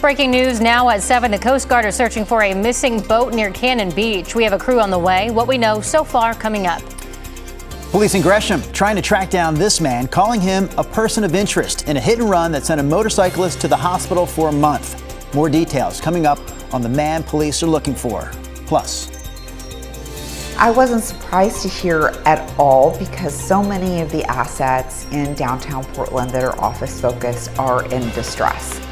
Breaking news now at 7. The Coast Guard is searching for a missing boat near Cannon Beach. We have a crew on the way. What we know so far coming up. Police in Gresham trying to track down this man, calling him a person of interest in a hit and run that sent a motorcyclist to the hospital for a month. More details coming up on the man police are looking for. Plus, I wasn't surprised to hear at all because so many of the assets in downtown Portland that are office focused are in distress.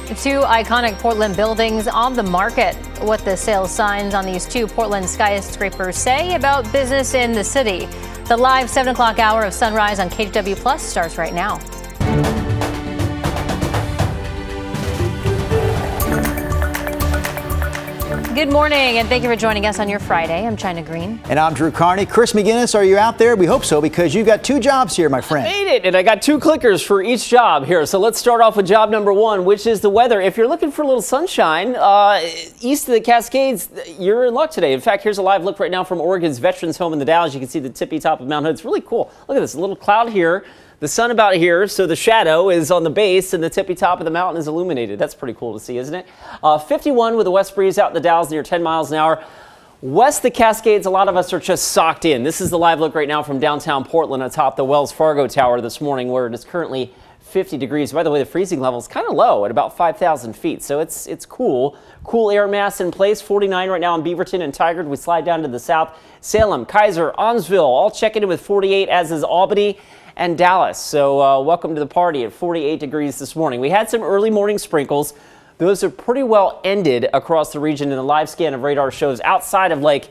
2 iconic Portland buildings on the market. What the sales signs on these 2 Portland skyscrapers say about business in the city. The live 7 o'clock hour of Sunrise on KGW Plus starts right now. Good morning, and thank you for joining us on your Friday. I'm China Green. And I'm Drew Carney. Chris McGinnis, are you out there? We hope so, because you've got 2 jobs here, my friend. I made it, and I got 2 clickers for each job here. So let's start off with job number 1, which is the weather. If you're looking for a little sunshine east of the Cascades, you're in luck today. In fact, here's a live look right now from Oregon's Veterans Home in the Dalles. You can see the tippy top of Mount Hood. It's really cool. Look at this, a little cloud here. The sun about here, so the shadow is on the base and the tippy top of the mountain is illuminated. That's pretty cool to see, isn't it? 51 with a west breeze out in the Dalles near 10 miles an hour. West of the Cascades, a lot of us are just socked in. This is the live look right now from downtown Portland atop the Wells Fargo Tower this morning, where it is currently 50 degrees. By the way, the freezing level is kind of low at about 5,000 feet, so it's cool. Cool air mass in place, 49 right now in Beaverton and Tigard. We slide down to the south. Salem, Kaiser, Onsville, all checking in with 48, as is Albany and Dallas. So welcome to the party at 48 degrees this morning. We had some early morning sprinkles. Those are pretty well ended across the region, and the live scan of radar shows outside of like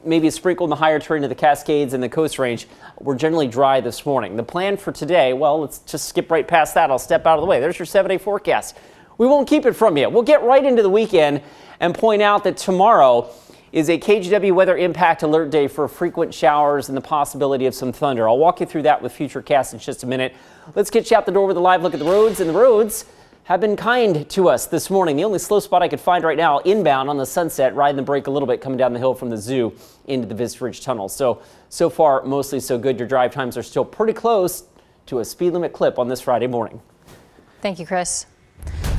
maybe a sprinkle in the higher terrain of the Cascades and the Coast Range, we're generally dry this morning. The plan for today, well, let's just skip right past that. I'll step out of the way. There's your 7-day forecast. We won't keep it from you. We'll get right into the weekend and point out that tomorrow is a KGW weather impact alert day for frequent showers and the possibility of some thunder. I'll walk you through that with Futurecast in just a minute. Let's get you out the door with a live look at the roads, and the roads have been kind to us this morning. The only slow spot I could find right now inbound on the Sunset, riding the brake a little bit coming down the hill from the zoo into the Vista Ridge Tunnel. So far, mostly so good. Your drive times are still pretty close to a speed limit clip on this Friday morning. Thank you, Chris.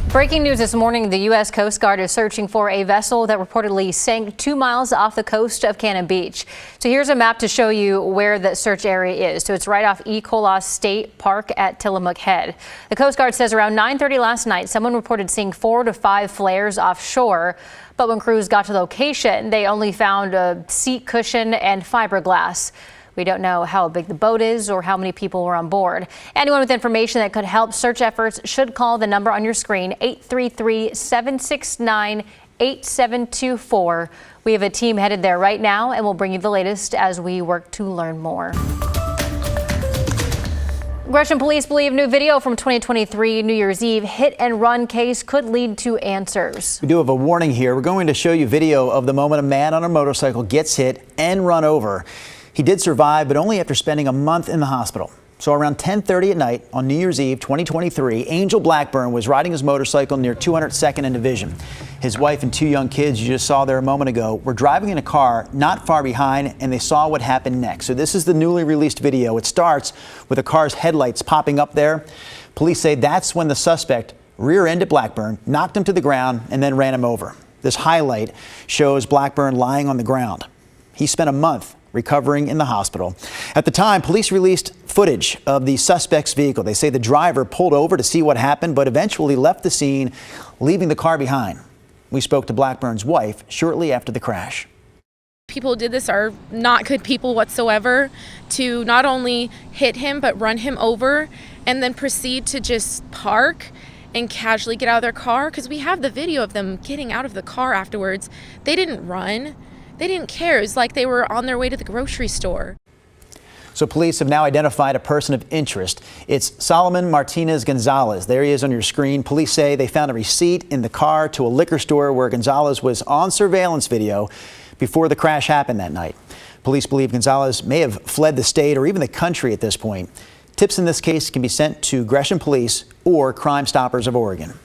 Breaking news this morning, the U.S. Coast Guard is searching for a vessel that reportedly sank 2 miles off the coast of Cannon Beach. So here's a map to show you where the search area is. So it's right off Ecola State Park at Tillamook Head. The Coast Guard says around 9:30 last night, someone reported seeing 4 to 5 flares offshore. But when crews got to the location, they only found a seat cushion and fiberglass. We don't know how big the boat is or how many people were on board. Anyone with information that could help search efforts should call the number on your screen, 833-769-8724. We have a team headed there right now, and we'll bring you the latest as we work to learn more. Gresham police believe new video from 2023 New Year's Eve hit and run case could lead to answers. We do have a warning here. We're going to show you video of the moment a man on a motorcycle gets hit and run over. He did survive, but only after spending a month in the hospital. So around 10:30 at night on New Year's Eve 2023, Angel Blackburn was riding his motorcycle near 202nd and Division. His wife and 2 young kids you just saw there a moment ago were driving in a car not far behind, and they saw what happened next. So this is the newly released video. It starts with a car's headlights popping up there. Police say that's when the suspect rear-ended Blackburn, knocked him to the ground, and then ran him over. This highlight shows Blackburn lying on the ground. He spent a month recovering in the hospital. At the time, police released footage of the suspect's vehicle. They say the driver pulled over to see what happened, but eventually left the scene, leaving the car behind. We spoke to Blackburn's wife shortly after the crash. People who did this are not good people whatsoever, to not only hit him but run him over and then proceed to just park and casually get out of their car, because we have the video of them getting out of the car afterwards. They didn't run. They didn't care. It was like they were on their way to the grocery store. So police have now identified a person of interest. It's Solomon Martinez Gonzalez. There he is on your screen. Police say they found a receipt in the car to a liquor store where Gonzalez was on surveillance video before the crash happened that night. Police believe Gonzalez may have fled the state or even the country at this point. Tips in this case can be sent to Gresham Police or Crime Stoppers of Oregon.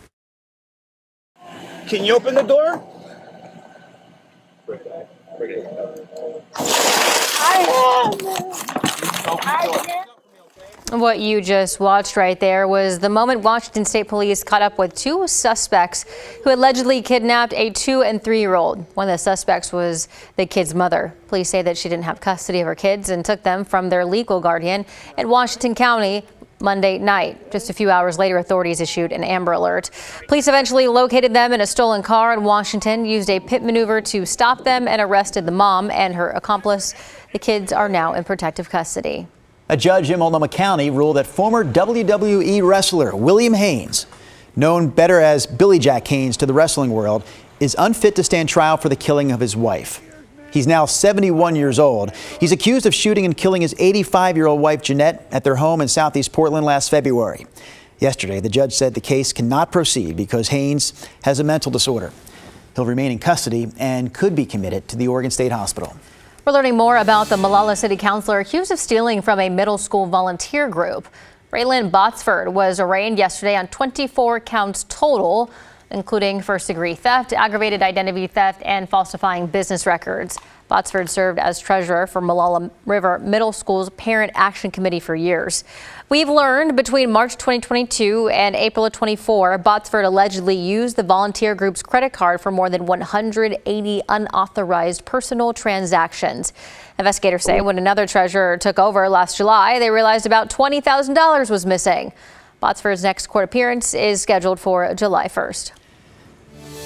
Can you open the door? What you just watched right there was the moment Washington State Police caught up with two suspects who allegedly kidnapped a 2- and 3-year-old. One of the suspects was the kid's mother. Police say that she didn't have custody of her kids and took them from their legal guardian in Washington County Monday night. Just a few hours later, authorities issued an Amber Alert. Police eventually located them in a stolen car in Washington, used a pit maneuver to stop them, and arrested the mom and her accomplice. The kids are now in protective custody. A judge in Multnomah County ruled that former WWE wrestler William Haynes, known better as Billy Jack Haynes to the wrestling world, is unfit to stand trial for the killing of his wife. He's now 71 years old. He's accused of shooting and killing his 85-year-old wife, Jeanette, at their home in southeast Portland last February. Yesterday, the judge said the case cannot proceed because Haynes has a mental disorder. He'll remain in custody and could be committed to the Oregon State Hospital. We're learning more about the Molalla City Councilor accused of stealing from a middle school volunteer group. Raylan Botsford was arraigned yesterday on 24 counts total, including first-degree theft, aggravated identity theft, and falsifying business records. Botsford served as treasurer for Molalla River Middle School's Parent Action Committee for years. We've learned between March 2022 and April of 24, Botsford allegedly used the volunteer group's credit card for more than 180 unauthorized personal transactions. Investigators say when another treasurer took over last July, they realized about $20,000 was missing. Botsford's next court appearance is scheduled for July 1st.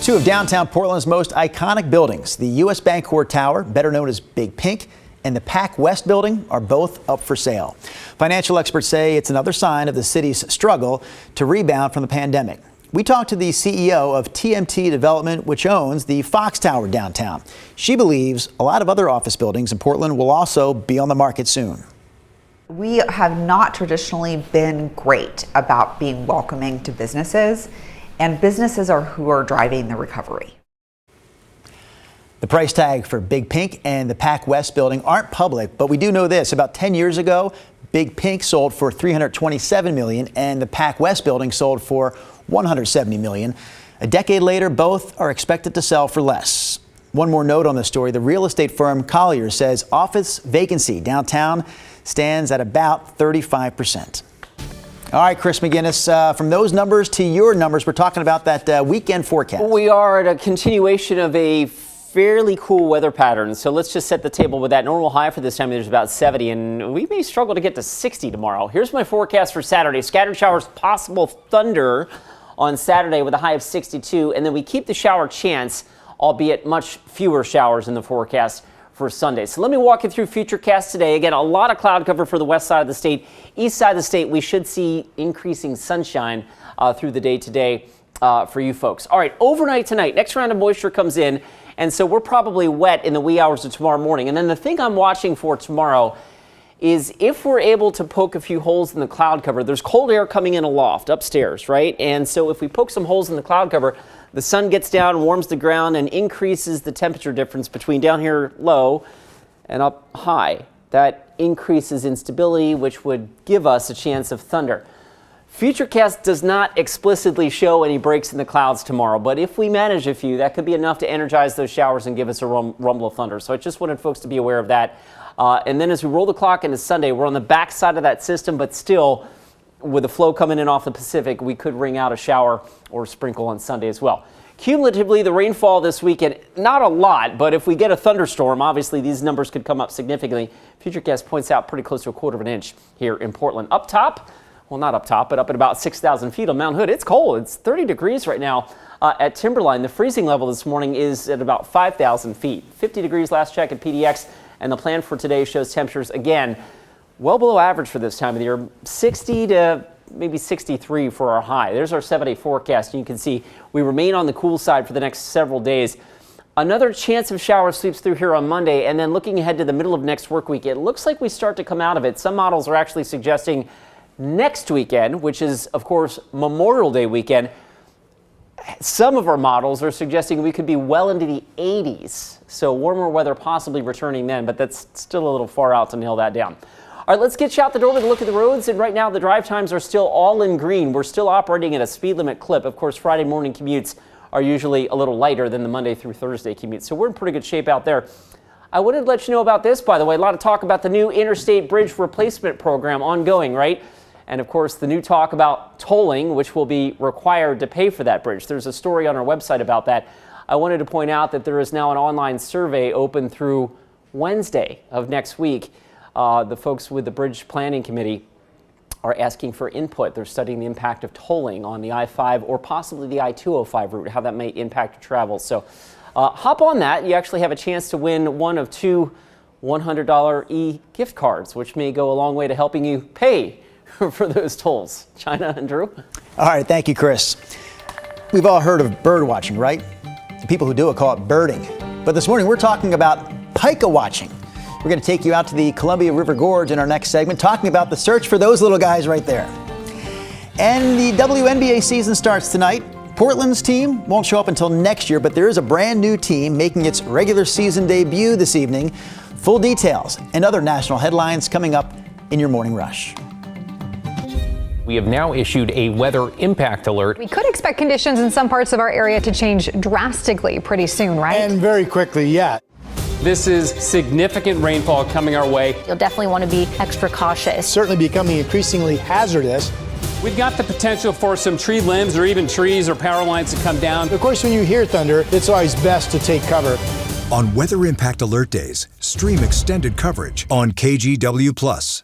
Two of downtown Portland's most iconic buildings, the U.S. Bancorp Tower, better known as Big Pink, and the Pac West building are both up for sale. Financial experts say it's another sign of the city's struggle to rebound from the pandemic. We talked to the CEO of TMT Development, which owns the Fox Tower downtown. She believes a lot of other office buildings in Portland will also be on the market soon. We have not traditionally been great about being welcoming to businesses, and businesses are who are driving the recovery. The price tag for Big Pink and the Pac West building aren't public, but we do know this. About 10 years ago, Big Pink sold for $327 million and the Pac West building sold for $170 million. A decade later, both are expected to sell for less. One more note on the story. The real estate firm Colliers says office vacancy downtown stands at about 35%. All right, Chris McGinnis, from those numbers to your numbers, we're talking about that weekend forecast. We are at a continuation of a fairly cool weather pattern. So let's just set the table with that. Normal high for this time of year is about 70, and we may struggle to get to 60 tomorrow. Here's my forecast for Saturday. Scattered showers, possible thunder on Saturday with a high of 62, and then we keep the shower chance, albeit much fewer showers in the forecast for Sunday. So let me walk you through Futurecast today. Again, a lot of cloud cover for the west side of the state. East side of the state, we should see increasing sunshine through the day today for you folks. All right, overnight tonight, next round of moisture comes in, and so we're probably wet in the wee hours of tomorrow morning. And then the thing I'm watching for tomorrow is if we're able to poke a few holes in the cloud cover. There's cold air coming in aloft upstairs, right? And so if we poke some holes in the cloud cover, the sun gets down, warms the ground, and increases the temperature difference between down here low and up high. That increases instability, which would give us a chance of thunder. Futurecast does not explicitly show any breaks in the clouds tomorrow, but if we manage a few, that could be enough to energize those showers and give us a rumble of thunder. So I just wanted folks to be aware of that. And then as we roll the clock into Sunday, we're on the back side of that system, but still, with the flow coming in off the Pacific, we could ring out a shower or sprinkle on Sunday as well. Cumulatively, the rainfall this weekend, not a lot, but if we get a thunderstorm, obviously these numbers could come up significantly. Futurecast points out pretty close to 1/4 inch here in Portland. Up top, well, not up top, but up at about 6,000 feet on Mount Hood, it's cold. It's 30 degrees right now at Timberline. The freezing level this morning is at about 5,000 feet. 50 degrees last check at PDX, and the plan for today shows temperatures, again, well below average for this time of the year, 60 to maybe 63 for our high. There's our 7-day forecast. You can see we remain on the cool side for the next several days. Another chance of shower sweeps through here on Monday, and then looking ahead to the middle of next work week, it looks like we start to come out of it. Some models are actually suggesting next weekend, which is, of course, Memorial Day weekend. Some of our models are suggesting we could be well into the 80s. So warmer weather possibly returning then, but that's still a little far out to nail that down. All right, let's get you out the door with a look at the roads. And right now, the drive times are still all in green. We're still operating at a speed limit clip. Of course, Friday morning commutes are usually a little lighter than the Monday through Thursday commutes. So we're in pretty good shape out there. I wanted to let you know about this, by the way. A lot of talk about the new interstate bridge replacement program ongoing, right? And of course, the new talk about tolling, which will be required to pay for that bridge. There's a story on our website about that. I wanted to point out that there is now an online survey open through Wednesday of next week. The folks with the Bridge Planning Committee are asking for input. They're studying the impact of tolling on the I-5 or possibly the I-205 route, how that may impact travel. So hop on that. You actually have a chance to win one of two $100 e-gift cards, which may go a long way to helping you pay for those tolls. China and Drew? All right, thank you, Chris. We've all heard of bird watching, right? The people who do it call it birding. But this morning we're talking about pika watching. We're going to take you out to the Columbia River Gorge in our next segment, talking about the search for those little guys right there. And the WNBA season starts tonight. Portland's team won't show up until next year, but there is a brand new team making its regular season debut this evening. Full details and other national headlines coming up in your morning rush. We have now issued a weather impact alert. We could expect conditions in some parts of our area to change drastically pretty soon, right? And very quickly, yeah. This is significant rainfall coming our way. You'll definitely want to be extra cautious. Certainly becoming increasingly hazardous. We've got the potential for some tree limbs or even trees or power lines to come down. Of course, when you hear thunder, it's always best to take cover. On Weather Impact Alert Days, stream extended coverage on KGW+.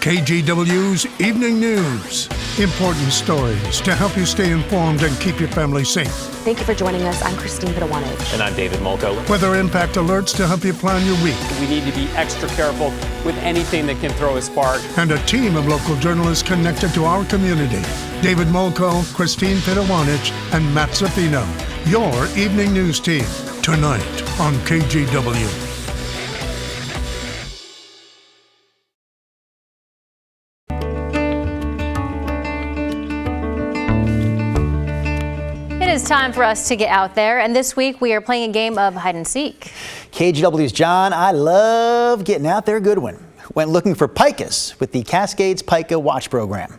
KGW's Evening News. Important stories to help you stay informed and keep your family safe. Thank you for joining us. I'm Christine Pittawanich. And I'm David Molko. Weather impact alerts to help you plan your week. We need to be extra careful with anything that can throw a spark. And a team of local journalists connected to our community. David Molko, Christine Pittawanich, and Matt Zaffino. Your Evening News team. Tonight on KGW. It is time for us to get out there, and this week we are playing a game of hide and seek. KGW's John, I love getting out there. Goodwin went looking for pikas with the Cascades Pika Watch Program.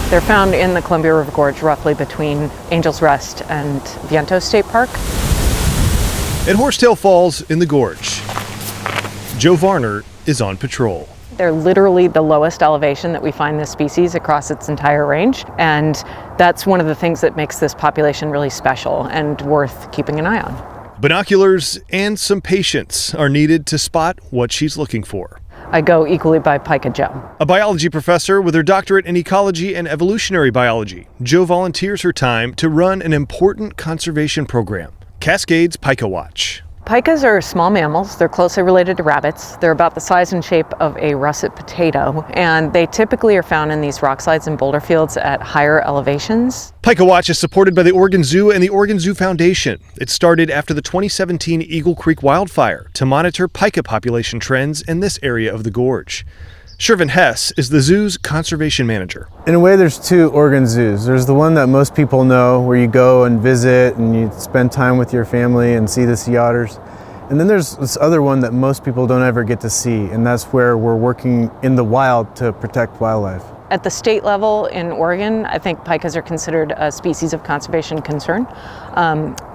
They're found in the Columbia River Gorge, roughly between Angel's Rest and Viento State Park. At Horsetail Falls in the Gorge, Joe Varner is on patrol. They're literally the lowest elevation that we find this species across its entire range, and that's one of the things that makes this population really special and worth keeping an eye on. Binoculars and some patience are needed to spot what she's looking for. I go equally by Pika Joe. A biology professor with her doctorate in ecology and evolutionary biology, Joe volunteers her time to run an important conservation program, Cascades Pika Watch. Pikas are small mammals. They're closely related to rabbits. They're about the size and shape of a russet potato, and they typically are found in these rock slides and boulder fields at higher elevations. Pika Watch is supported by the Oregon Zoo and the Oregon Zoo Foundation. It started after the 2017 Eagle Creek wildfire to monitor pika population trends in this area of the gorge. Shervin Hess is the zoo's conservation manager. In a way, there's two Oregon zoos. There's the one that most people know, where you go and visit and you spend time with your family and see the sea otters. And then there's this other one that most people don't ever get to see, and that's where we're working in the wild to protect wildlife. At the state level in Oregon, I think pikas are considered a species of conservation concern,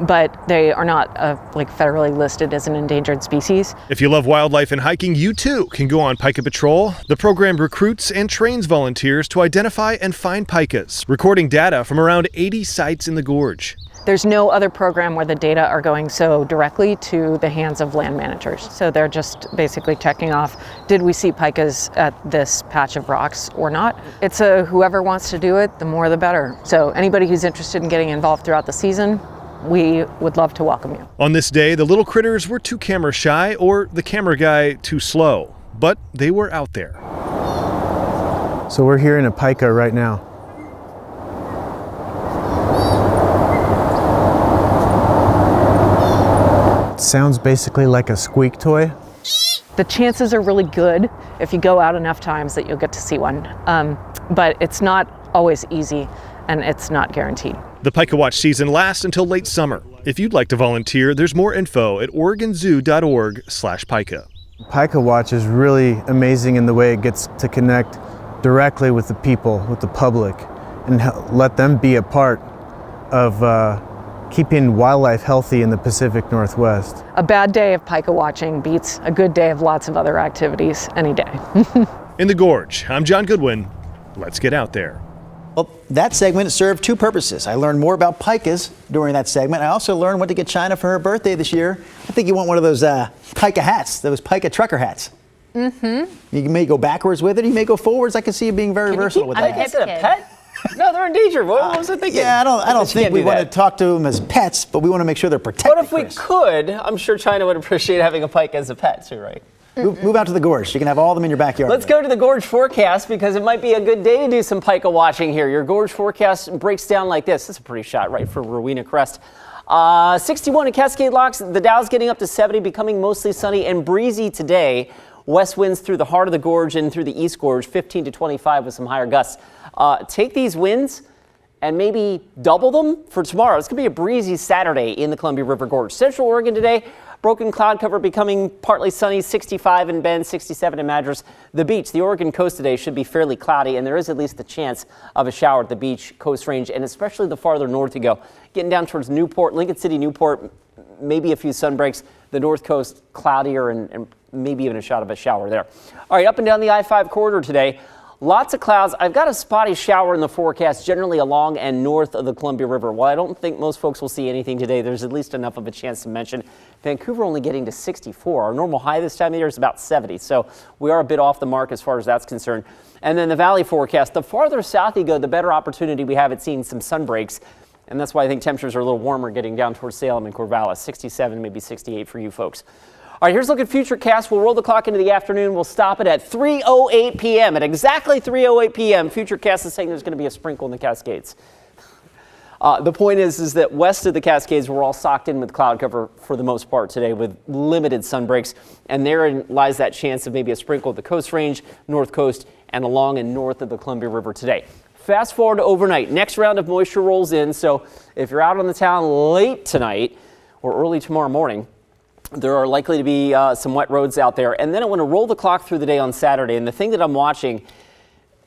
but they are not federally listed as an endangered species. If you love wildlife and hiking, you too can go on Pika Patrol. The program recruits and trains volunteers to identify and find pikas, recording data from around 80 sites in the gorge. There's no other program where the data are going so directly to the hands of land managers. So they're just basically checking off, did we see pikas at this patch of rocks or not? It's whoever wants to do it, the more the better. So anybody who's interested in getting involved throughout the season, we would love to welcome you. On this day, the little critters were too camera shy or the camera guy too slow, but they were out there. So we're hearing a pika right now. It sounds basically like a squeak toy. The chances are really good if you go out enough times that you'll get to see one, but it's not always easy and it's not guaranteed. The Pika Watch season lasts until late summer. If you'd like to volunteer, there's more info at oregonzoo.org/pika. Pika Watch is really amazing in the way it gets to connect directly with the people, with the public, and let them be a part of keeping wildlife healthy in the Pacific Northwest. A bad day of pika watching beats a good day of lots of other activities any day. In the Gorge, I'm John Goodwin. Let's get out there. Well, that segment served two purposes. I learned more about pikas during that segment. I also learned what to get China for her birthday this year. I think you want one of those pika hats, those pika trucker hats. Mm-hmm. You may go backwards with it. You may go forwards. I can see you being very versatile with that. I said a pet? No, they're endangered. What was I thinking? Yeah, I don't think we want to talk to them as pets, but we want to make sure they're protected. But if we could, I'm sure China would appreciate having a pike as a pet too, right? Move out to the Gorge. You can have all of them in your backyard. Let's go to the Gorge forecast because it might be a good day to do some pika watching here. Your Gorge forecast breaks down like this. That's a pretty shot right for Rowena Crest. 61 at Cascade Locks. The Dow's getting up to 70, becoming mostly sunny and breezy today. West winds through the heart of the Gorge and through the East Gorge, 15 to 25 with some higher gusts. Take these winds and maybe double them for tomorrow. It's going to be a breezy Saturday in the Columbia River Gorge. Central Oregon today, broken cloud cover becoming partly sunny, 65 in Bend, 67 in Madras. The beach, the Oregon coast today should be fairly cloudy, and there is at least the chance of a shower at the beach, coast range, and especially the farther north you go. Getting down towards Newport, Lincoln City, Newport, maybe a few sun breaks. The north coast cloudier and maybe even a shot of a shower there. All right, up and down the I-5 corridor today. Lots of clouds. I've got a spotty shower in the forecast generally along and north of the Columbia River. While I don't think most folks will see anything today, there's at least enough of a chance to mention. Vancouver only getting to 64. Our normal high this time of year is about 70. So we are a bit off the mark as far as that's concerned. And then the valley forecast. The farther south you go, the better opportunity we have at seeing some sun breaks. And that's why I think temperatures are a little warmer getting down towards Salem and Corvallis. 67, maybe 68 for you folks. All right, here's a look at Futurecast. We'll roll the clock into the afternoon. We'll stop it at 3:08 p.m. At exactly 3:08 p.m., Futurecast is saying there's going to be a sprinkle in the Cascades. The point is that west of the Cascades, we're all socked in with cloud cover for the most part today with limited sun breaks. And therein lies that chance of maybe a sprinkle at the Coast Range, North Coast, and along and north of the Columbia River today. Fast forward to overnight. Next round of moisture rolls in. So if you're out on the town late tonight or early tomorrow morning, there are likely to be some wet roads out there. And then I want to roll the clock through the day on Saturday. And the thing that I'm watching,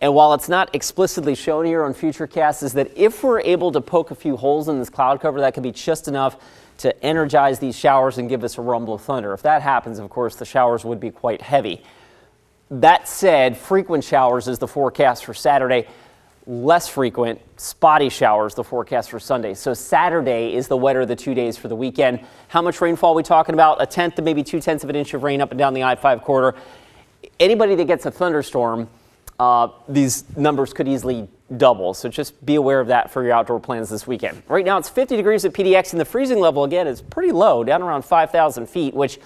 and while it's not explicitly shown here on Futurecast, is that if we're able to poke a few holes in this cloud cover, that could be just enough to energize these showers and give us a rumble of thunder. If that happens, of course, the showers would be quite heavy. That said, frequent showers is the forecast for Saturday. Less frequent, spotty showers, the forecast for Sunday. So Saturday is the wetter of the 2 days for the weekend. How much rainfall are we talking about? 1/10 to maybe 2/10 of an inch of rain up and down the I-5 corridor. Anybody that gets a thunderstorm, these numbers could easily double. So just be aware of that for your outdoor plans this weekend. Right now it's 50 degrees at PDX and the freezing level again is pretty low, down around 5,000 feet, which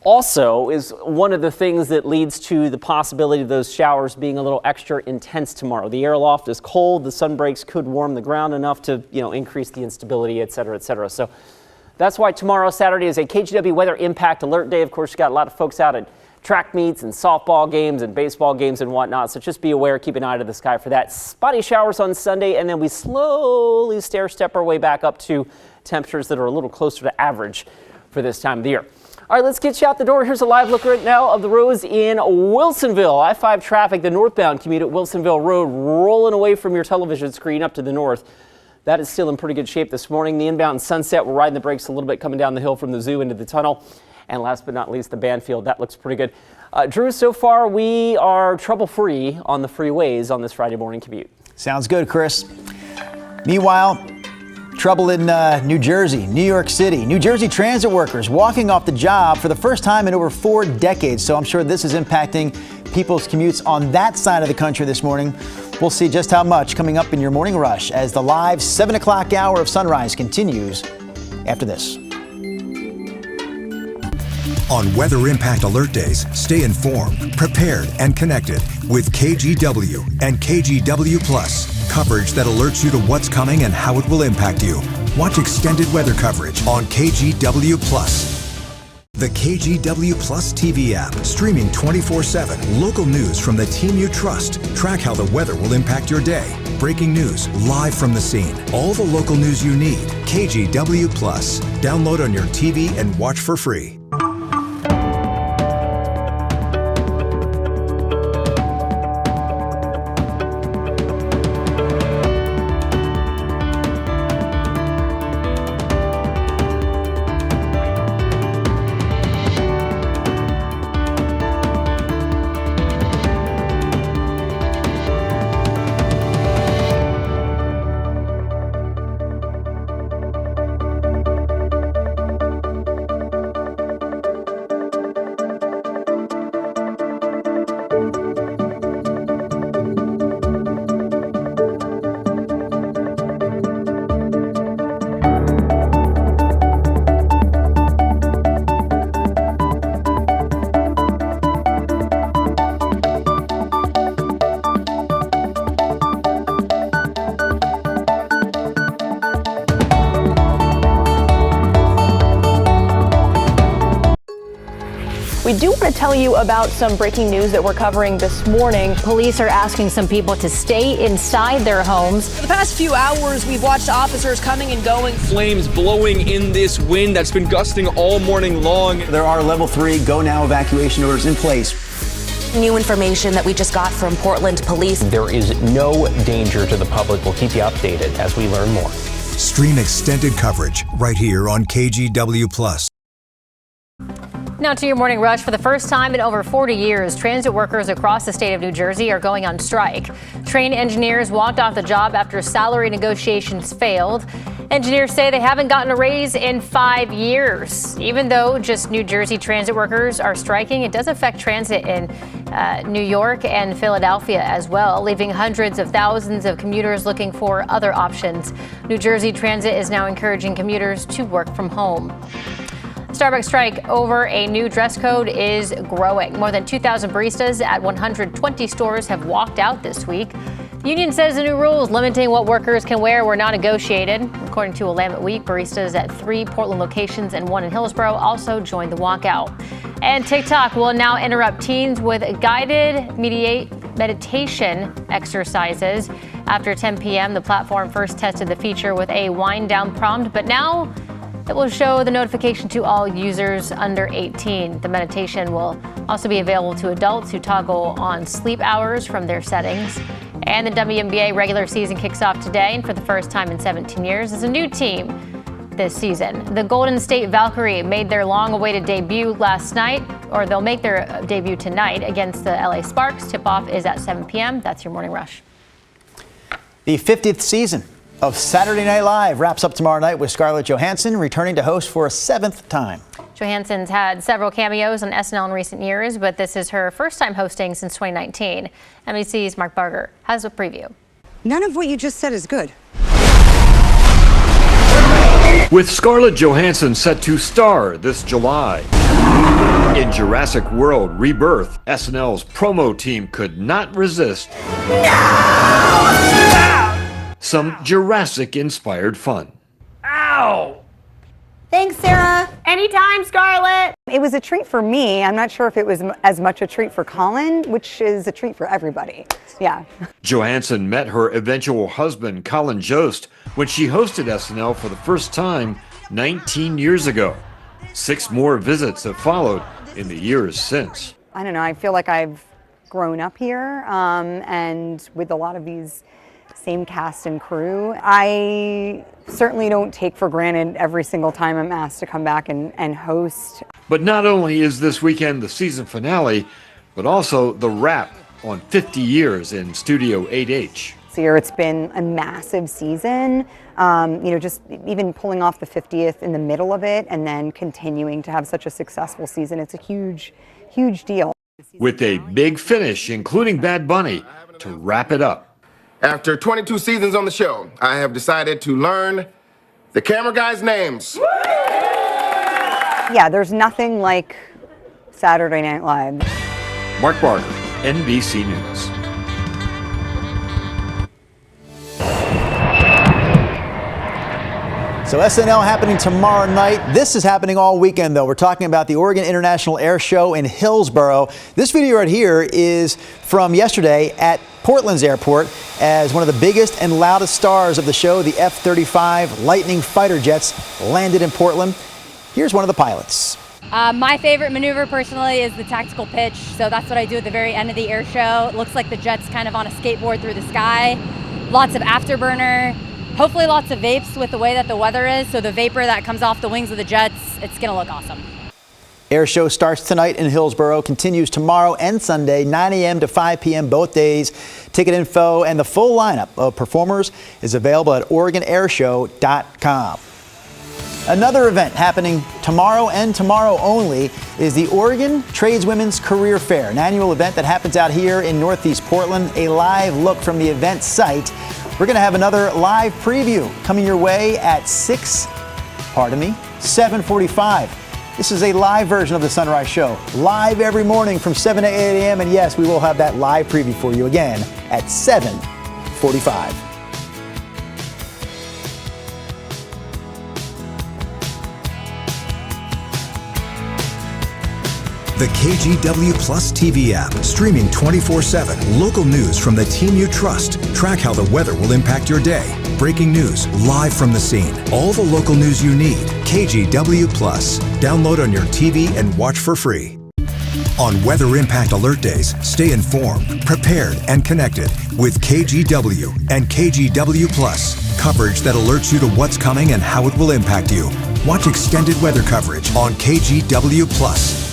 also is one of the things that leads to the possibility of those showers being a little extra intense tomorrow. The air aloft is cold. The sun breaks could warm the ground enough to, increase the instability, et cetera, et cetera. So that's why tomorrow, Saturday, is a KGW weather impact alert day. Of course, you got a lot of folks out at track meets and softball games and baseball games and whatnot. So just be aware, keep an eye to the sky for that. Spotty showers on Sunday, and then we slowly stair-step our way back up to temperatures that are a little closer to average for this time of the year. All right, let's get you out the door. Here's a live look right now of the roads in Wilsonville. I-5 traffic, the northbound commute at Wilsonville Road, rolling away from your television screen up to the north. That is still in pretty good shape this morning. The inbound Sunset, we're riding the brakes a little bit coming down the hill from the zoo into the tunnel. And last but not least, the Banfield. That looks pretty good. Drew, so far we are trouble-free on the freeways on this Friday morning commute. Sounds good, Chris. Meanwhile, Trouble in New Jersey, New York City. New Jersey transit workers walking off the job for the first time in over 4 decades. So I'm sure this is impacting people's commutes on that side of the country this morning. We'll see just how much coming up in your morning rush as the live 7 o'clock hour of sunrise continues after this. On Weather Impact Alert Days, stay informed, prepared, and connected with KGW and KGW Plus. Coverage that alerts you to what's coming and how it will impact you. Watch extended weather coverage on KGW Plus. The KGW Plus TV app, streaming 24/7. Local news from the team you trust. Track how the weather will impact your day. Breaking news, live from the scene. All the local news you need. KGW Plus. Download on your TV and watch for free. We do want to tell you about some breaking news that we're covering this morning. Police are asking some people to stay inside their homes. For the past few hours, we've watched officers coming and going. Flames blowing in this wind that's been gusting all morning long. There are level 3 go now evacuation orders in place. New information that we just got from Portland police. There is no danger to the public. We'll keep you updated as we learn more. Stream extended coverage right here on KGW Plus. Now to your morning rush. For the first time in over 40 years, transit workers across the state of New Jersey are going on strike. Train engineers walked off the job after salary negotiations failed. Engineers say they haven't gotten a raise in 5 years. Even though just New Jersey transit workers are striking, it does affect transit in New York and Philadelphia as well, leaving hundreds of thousands of commuters looking for other options. New Jersey Transit is now encouraging commuters to work from home. Starbucks strike over a new dress code is growing. More than 2,000 baristas at 120 stores have walked out this week. The union says the new rules limiting what workers can wear were not negotiated. According to Willamette Week, baristas at 3 Portland locations and 1 in Hillsboro also joined the walkout. And TikTok will now interrupt teens with guided meditation exercises. After 10 p.m., the platform first tested the feature with a wind down prompt, but now it will show the notification to all users under 18. The meditation will also be available to adults who toggle on sleep hours from their settings. And the WNBA regular season kicks off today, and for the first time in 17 years, there's a new team this season. The Golden State Valkyrie made their long-awaited debut last night, or they'll make their debut tonight against the LA Sparks. Tip-off is at 7 p.m. That's your morning rush. The 50th season of Saturday Night Live wraps up tomorrow night with Scarlett Johansson returning to host for a 7th time. Johansson's had several cameos on SNL in recent years, but this is her first time hosting since 2019. NBC's Mark Barger has a preview. None of what you just said is good. With Scarlett Johansson set to star this July in Jurassic World Rebirth, SNL's promo team could not resist some Jurassic-inspired fun. Ow! Thanks, Sarah. Anytime, Scarlett. It was a treat for me. I'm not sure if it was as much a treat for Colin, which is a treat for everybody. Yeah. Johansson met her eventual husband, Colin Jost, when she hosted SNL for the first time 19 years ago. 6 more visits have followed in the years since. I don't know. I feel like I've grown up here, and with a lot of these same cast and crew. I certainly don't take for granted every single time I'm asked to come back and host. But not only is this weekend the season finale, but also the wrap on 50 years in Studio 8H. this year. It's been a massive season, just even pulling off the 50th in the middle of it and then continuing to have such a successful season. It's a huge, huge deal. With a big finish, including Bad Bunny, to wrap it up. After 22 seasons on the show, I have decided to learn the camera guys' names. Yeah, there's nothing like Saturday Night Live. Mark Barker, NBC News. So SNL happening tomorrow night. This is happening all weekend, though. We're talking about the Oregon International Air Show in Hillsboro. This video right here is from yesterday at Portland's airport as one of the biggest and loudest stars of the show, the F-35 Lightning fighter jets, landed in Portland. Here's one of the pilots. My favorite maneuver personally is the tactical pitch. So that's what I do at the very end of the air show. It looks like the jet's kind of on a skateboard through the sky. Lots of afterburner. Hopefully lots of vapes with the way that the weather is. So the vapor that comes off the wings of the jets, it's going to look awesome. Air show starts tonight in Hillsboro, continues tomorrow and Sunday, 9 a.m. to 5 p.m. both days. Ticket info and the full lineup of performers is available at OregonAirShow.com. Another event happening tomorrow and tomorrow only is the Oregon Tradeswomen's Career Fair, an annual event that happens out here in Northeast Portland. A live look from the event site. We're going to have another live preview coming your way at 7:45. This is a live version of the Sunrise Show, live every morning from 7 to 8 a.m. And yes, we will have that live preview for you again at 7:45. The KGW Plus TV app, streaming 24/7. Local news from the team you trust. Track how the weather will impact your day. Breaking news, live from the scene. All the local news you need. KGW Plus. Download on your TV and watch for free. On Weather Impact Alert Days, stay informed, prepared, and connected with KGW and KGW Plus. Coverage that alerts you to what's coming and how it will impact you. Watch extended weather coverage on KGW Plus.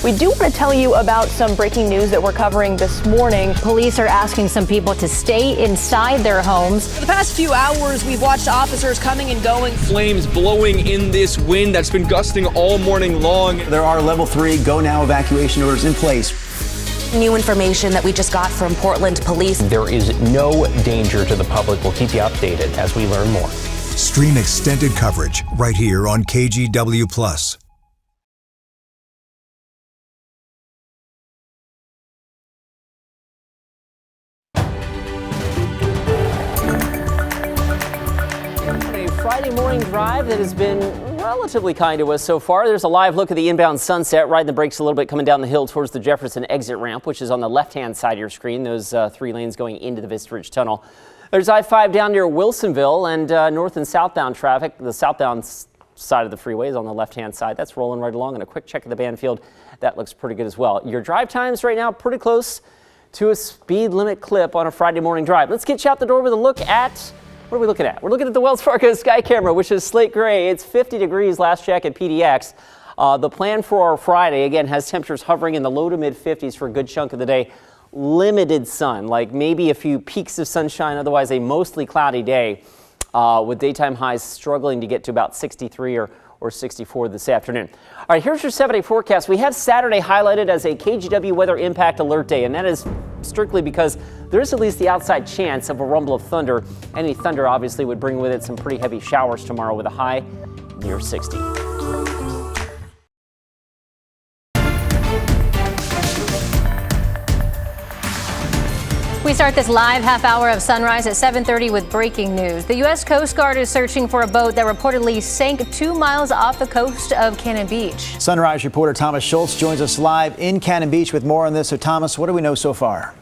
We do want to tell you about some breaking news that we're covering this morning. Police are asking some people to stay inside their homes. For the past few hours, we've watched officers coming and going. Flames blowing in this wind that's been gusting all morning long. There are level 3 go now evacuation orders in place. New information that we just got from Portland police. There is no danger to the public. We'll keep you updated as we learn more. Stream extended coverage right here on KGW Plus. Friday morning drive that has been relatively kind to us so far. There's a live look at the inbound Sunset, riding the brakes a little bit, coming down the hill towards the Jefferson exit ramp, which is on the left-hand side of your screen, those 3 lanes going into the Vista Ridge Tunnel. There's I-5 down near Wilsonville, and north and southbound traffic. The southbound side of the freeway is on the left-hand side. That's rolling right along, and a quick check of the Banfield. That looks pretty good as well. Your drive times right now pretty close to a speed limit clip on a Friday morning drive. Let's get you out the door with a look at... What are we looking at? We're looking at the Wells Fargo Sky Camera, which is slate gray. It's 50 degrees last check at PDX. The plan for our Friday, again, has temperatures hovering in the low to mid 50s for a good chunk of the day. Limited sun, like maybe a few peaks of sunshine, otherwise a mostly cloudy day with daytime highs struggling to get to about 63 or 64 this afternoon. All right, here's your 7-day forecast. We have Saturday highlighted as a KGW weather impact alert day, and that is strictly because there is at least the outside chance of a rumble of thunder. Any thunder obviously would bring with it some pretty heavy showers tomorrow with a high near 60. We start this live half hour of Sunrise at 7:30 with breaking news. The U.S. Coast Guard is searching for a boat that reportedly sank 2 miles off the coast of Cannon Beach. Sunrise reporter Thomas Schultz joins us live in Cannon Beach with more on this. So Thomas, what do we know so far?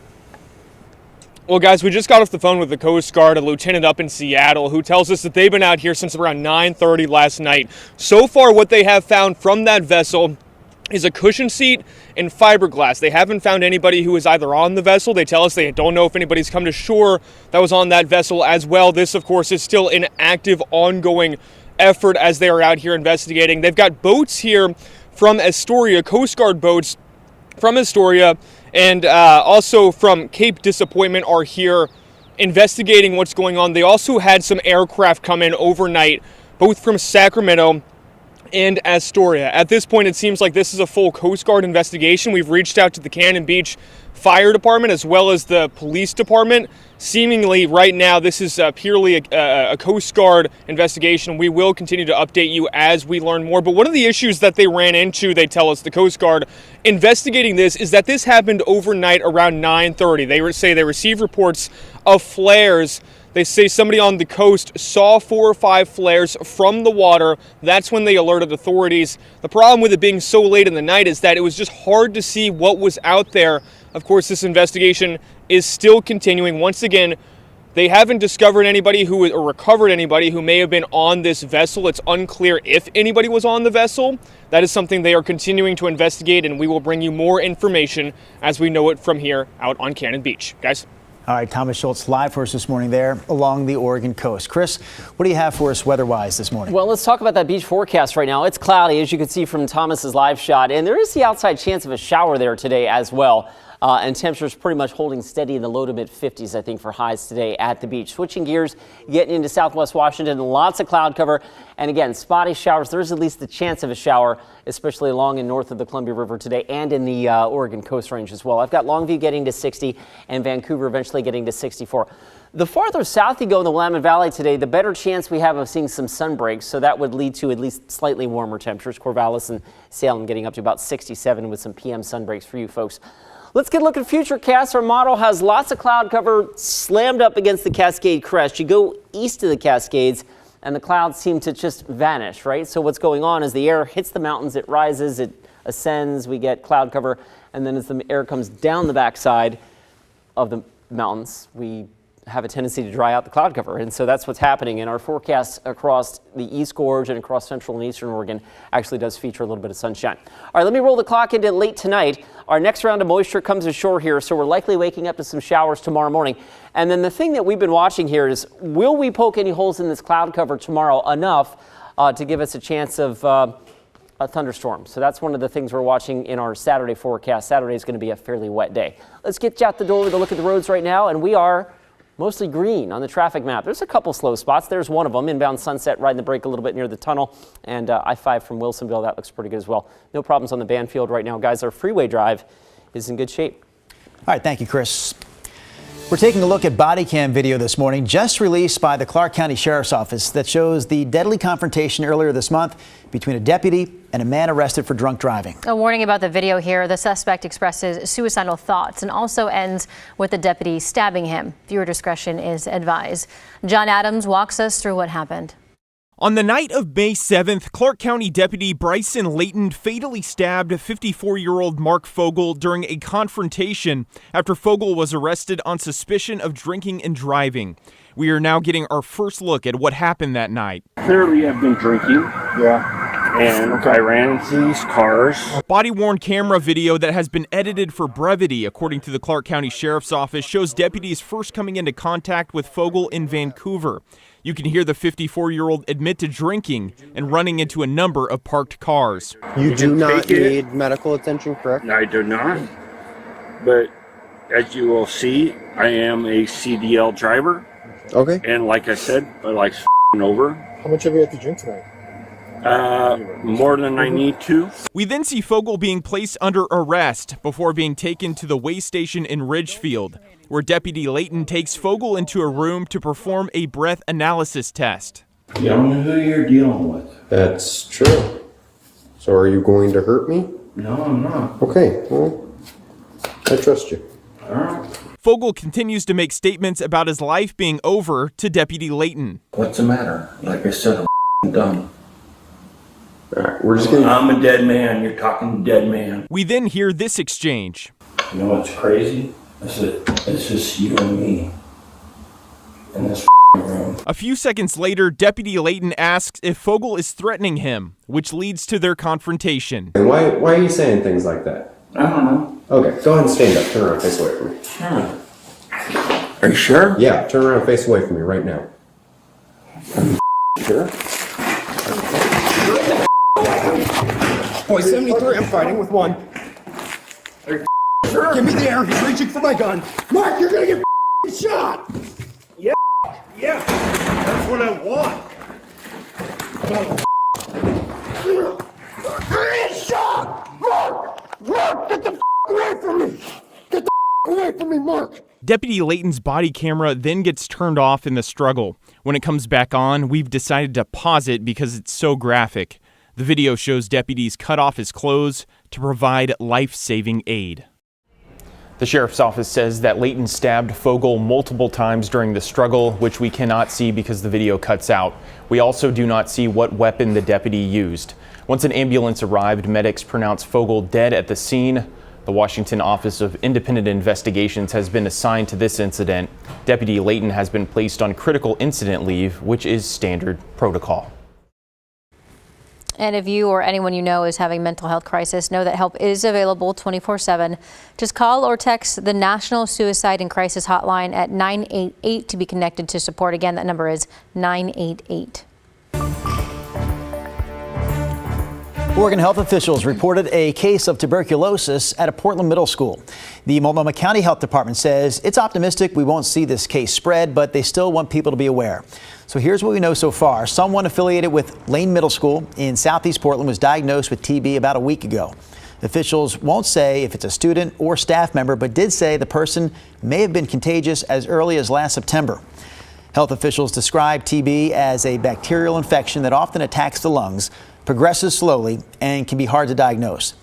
Well, guys, we just got off the phone with the Coast Guard, a lieutenant up in Seattle, who tells us that they've been out here since around 9:30 last night. So far, what they have found from that vessel is a cushion seat and fiberglass. They haven't found anybody who is either on the vessel. They tell us they don't know if anybody's come to shore that was on that vessel as well. This, of course, is still an active, ongoing effort as they are out here investigating. They've got boats here from Astoria, Coast Guard boats from Astoria, and also from Cape Disappointment are here investigating what's going on. They also had some aircraft come in overnight, both from Sacramento and Astoria. At this point, it seems like this is a full Coast Guard investigation. We've reached out to the Cannon Beach Fire Department as well as the police department. Seemingly right now, this is purely a Coast Guard investigation. We will continue to update you as we learn more. But one of the issues that they ran into, they tell us, the Coast Guard investigating this, is that this happened overnight around 9:30. They say they received reports of flares. They say somebody on the coast saw 4 or 5 flares from the water. That's when they alerted authorities. The problem with it being so late in the night is that it was just hard to see what was out there. Of course, this investigation is still continuing. Once again, they haven't discovered anybody or recovered anybody who may have been on this vessel. It's unclear if anybody was on the vessel. That is something they are continuing to investigate, and we will bring you more information as we know it from here out on Cannon Beach. Guys? All right, Thomas Schultz live for us this morning there along the Oregon coast. Chris, what do you have for us weather-wise this morning? Well, let's talk about that beach forecast right now. It's cloudy, as you can see from Thomas's live shot, and there is the outside chance of a shower there today as well. And temperatures pretty much holding steady in the low to mid 50s, I think, for highs today at the beach. Switching gears, getting into southwest Washington, lots of cloud cover. And again, spotty showers. There's at least the chance of a shower, especially along and north of the Columbia River today and in the Oregon Coast Range as well. I've got Longview getting to 60 and Vancouver eventually getting to 64. The farther south you go in the Willamette Valley today, the better chance we have of seeing some sun breaks. So that would lead to at least slightly warmer temperatures. Corvallis and Salem getting up to about 67 with some PM sun breaks for you folks. Let's get a look at Futurecast. Our model has lots of cloud cover slammed up against the Cascade crest. You go east of the Cascades and the clouds seem to just vanish, right? So what's going on is the air hits the mountains, it rises, it ascends, we get cloud cover, and then as the air comes down the backside of the mountains, we have a tendency to dry out the cloud cover. And so that's what's happening. And our forecast across the East Gorge and across central and eastern Oregon actually does feature a little bit of sunshine. All right, let me roll the clock into late tonight. Our next round of moisture comes ashore here, so we're likely waking up to some showers tomorrow morning. And then the thing that we've been watching here is, will we poke any holes in this cloud cover tomorrow enough to give us a chance of a thunderstorm? So that's one of the things we're watching in our Saturday forecast. Saturday is going to be a fairly wet day. Let's get you out the door with a look at the roads right now, and we are mostly green on the traffic map. There's a couple slow spots. There's one of them, inbound Sunset, riding the brake a little bit near the tunnel, and I-5 from Wilsonville. That looks pretty good as well. No problems on the Banfield right now. Guys, our freeway drive is in good shape. All right, thank you, Chris. We're taking a look at body cam video this morning, just released by the Clark County Sheriff's Office, that shows the deadly confrontation earlier this month between a deputy and a man arrested for drunk driving. A warning about the video here. The suspect expresses suicidal thoughts and also ends with the deputy stabbing him. Viewer discretion is advised. John Adams walks us through what happened. On the night of May 7th, Clark County Deputy Bryson Layton fatally stabbed 54-year-old Mark Fogel during a confrontation after Fogel was arrested on suspicion of drinking and driving. We are now getting our first look at what happened that night. Clearly, I've been drinking. Yeah. And I ran into these cars. Body-worn camera video that has been edited for brevity, according to the Clark County Sheriff's Office, shows deputies first coming into contact with Fogel in Vancouver. You can hear the 54-year-old admit to drinking and running into a number of parked cars. You do not need medical attention, correct? I do not. But as you will see, I am a CDL driver. Okay. And like I said, I like f***ing over. How much have you had to drink tonight? More than I need to. We then see Fogel being placed under arrest before being taken to the way station in Ridgefield, where Deputy Layton takes Fogel into a room to perform a breath analysis test. You don't know who you're dealing with. That's true. So are you going to hurt me? No, I'm not. Okay, well, I trust you. All right. Fogel continues to make statements about his life being over to Deputy Layton. What's the matter? Like I said, I'm done. All right, we're just gonna... I'm a dead man. You're talking dead man. We then hear this exchange. You know what's crazy? It's just you and me in this room. A few seconds later, Deputy Layton asks if Fogel is threatening him, which leads to their confrontation. And why are you saying things like that? I don't know. Okay, go ahead and stand up. Turn around, face away from me. Sure. Are you sure? Yeah, turn around, face away from me right now. Sure. Boy, 73, I'm fighting with one. Sure. Give me the air, he's reaching for my gun. Mark, you're gonna get shot! Yeah, that's what I want. Shot! Mark, get the away from me! Get the away from me, Mark! Deputy Layton's body camera then gets turned off in the struggle. When it comes back on, we've decided to pause it because it's so graphic. The video shows deputies cut off his clothes to provide life-saving aid. The sheriff's office says that Layton stabbed Fogel multiple times during the struggle, which we cannot see because the video cuts out. We also do not see what weapon the deputy used. Once an ambulance arrived, medics pronounced Fogel dead at the scene. The Washington Office of Independent Investigations has been assigned to this incident. Deputy Layton has been placed on critical incident leave, which is standard protocol. And if you or anyone you know is having mental health crisis, know that help is available 24/7. Just call or text the National Suicide and Crisis Hotline at 988 to be connected to support. Again, that number is 988. Oregon health officials reported a case of tuberculosis at a Portland middle school. The Multnomah County Health Department says it's optimistic we won't see this case spread, but they still want people to be aware. So here's what we know so far. Someone affiliated with Lane Middle School in Southeast Portland was diagnosed with TB about a week ago. Officials won't say if it's a student or staff member, but did say the person may have been contagious as early as last September. Health officials describe TB as a bacterial infection that often attacks the lungs, progresses slowly, and can be hard to diagnose.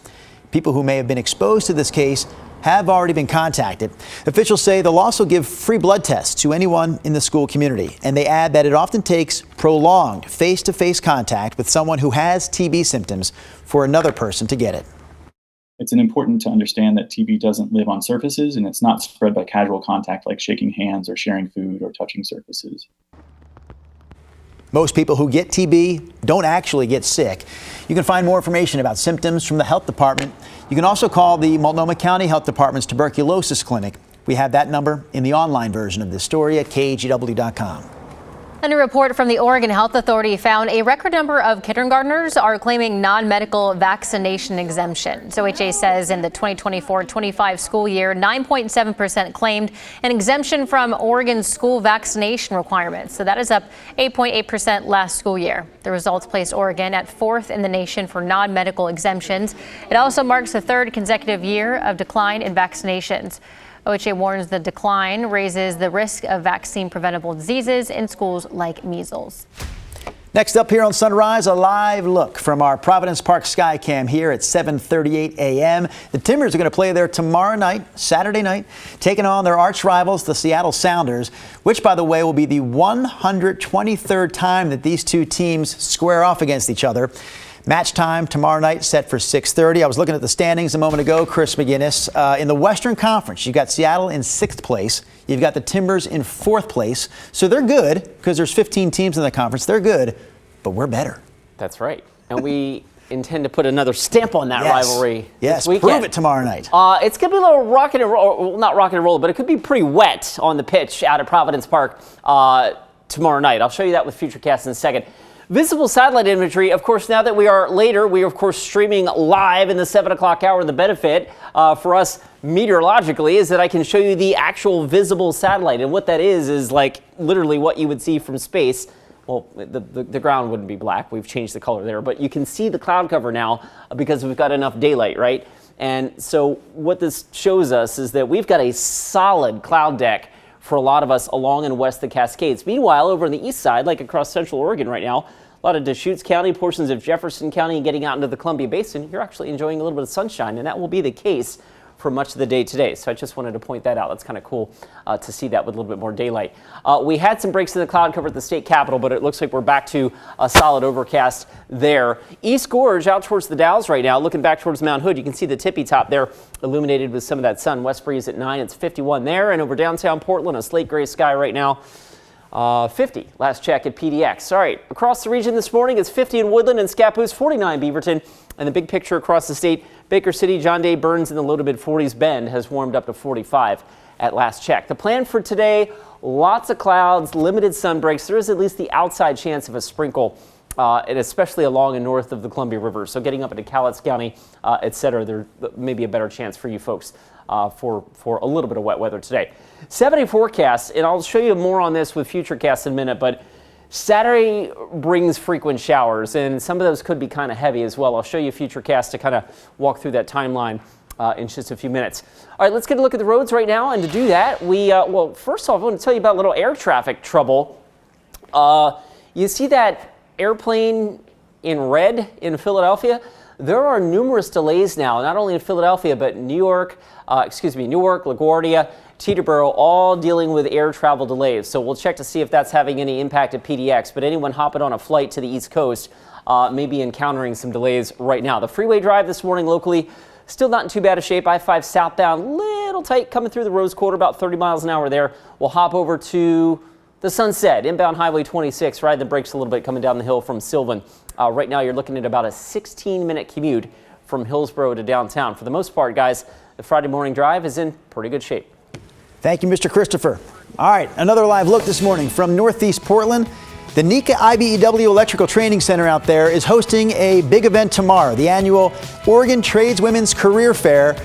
People who may have been exposed to this case have already been contacted. Officials say they'll also give free blood tests to anyone in the school community, and they add that it often takes prolonged face-to-face contact with someone who has TB symptoms for another person to get it. It's important to understand that TB doesn't live on surfaces, and it's not spread by casual contact like shaking hands or sharing food or touching surfaces. Most people who get TB don't actually get sick. You can find more information about symptoms from the health department. You can also call the Multnomah County Health Department's tuberculosis clinic. We have that number in the online version of this story at KGW.com. And a report from the Oregon Health Authority found a record number of kindergartners are claiming non-medical vaccination exemptions. OHA says in the 2024-25 school year, 9.7% claimed an exemption from Oregon's school vaccination requirements. So that is up 8.8% last school year. The results place Oregon at 4th in the nation for non-medical exemptions. It also marks the 3rd consecutive year of decline in vaccinations. OHA warns the decline raises the risk of vaccine-preventable diseases in schools like measles. Next up here on Sunrise, a live look from our Providence Park Skycam here at 7:38 a.m. The Timbers are going to play there tomorrow night, Saturday night, taking on their arch rivals, the Seattle Sounders, which, by the way, will be the 123rd time that these two teams square off against each other. Match time tomorrow night set for 6:30. I was looking at the standings a moment ago, Chris McGinnis. In the Western Conference, you've got Seattle in 6th place. You've got the Timbers in 4th place. So they're good because there's 15 teams in the conference. They're good, but we're better. That's right. And we intend to put another stamp on that rivalry Yes, this weekend. prove it tomorrow night. It's going to be a little rocking and roll, well, not rocking and roll, but it could be pretty wet on the pitch out at Providence Park tomorrow night. I'll show you that with Futurecast in a second. Visible satellite imagery, of course, now that we are later, we are, of course, streaming live in the 7 o'clock hour. The benefit for us meteorologically is that I can show you the actual visible satellite. And what that is like literally what you would see from space well, the ground wouldn't be black. We've changed the color there, but you can see the cloud cover now because we've got enough daylight, right? And so what this shows us is that we've got a solid cloud deck for a lot of us along and west of the Cascades. Meanwhile, over on the east side, like across central Oregon right now, a lot of Deschutes County, portions of Jefferson County, and getting out into the Columbia Basin, you're actually enjoying a little bit of sunshine, and that will be the case for much of the day today. So I just wanted to point that out. That's kind of cool to see that with a little bit more daylight. We had some breaks in the cloud cover at the state capitol, but it looks like we're back to a solid overcast there. East Gorge out towards the Dalles right now, looking back towards Mount Hood. You can see the tippy top there illuminated with some of that sun. West breeze at 9, it's 51 there. And over downtown Portland, a slate gray sky right now. 50 last check at PDX. All right, across the region this morning, it's 50 in Woodland and Scappoose, 49 Beaverton, and the big picture across the state, Baker City, John Day, Burns in the low to mid 40s. Bend has warmed up to 45 at last check. The plan for today, lots of clouds, limited sun breaks. There is at least the outside chance of a sprinkle, and especially along and north of the Columbia River. So getting up into Cowlitz County, et cetera, there may be a better chance for you folks for a little bit of wet weather today. 70 forecasts, and I'll show you more on this with Futurecast in a minute, but Saturday brings frequent showers, and some of those could be kind of heavy as well. I'll show you Futurecast to kind of walk through that timeline in just a few minutes. All right, let's get a look at the roads right now, and to do that, well, first off, I want to tell you about a little air traffic trouble. You see that airplane in red in Philadelphia? There are numerous delays now, not only in Philadelphia, but Newark, LaGuardia, Teterboro, all dealing with air travel delays. So we'll check to see if that's having any impact at PDX. But anyone hopping on a flight to the East Coast may be encountering some delays right now. The freeway drive this morning locally, still not in too bad a shape. I-5 southbound, little tight coming through the Rose Quarter, about 30 miles an hour there. We'll hop over to the Sunset, inbound Highway 26, riding the brakes a little bit coming down the hill from Sylvan. Right now you're looking at about a 16-minute commute from Hillsboro to downtown. For the most part, guys, the Friday morning drive is in pretty good shape. Thank you, Mr. Christopher. All right, another live look this morning from Northeast Portland. The NECA IBEW Electrical Training Center out there is hosting a big event tomorrow, the annual Oregon Tradeswomen's Career Fair.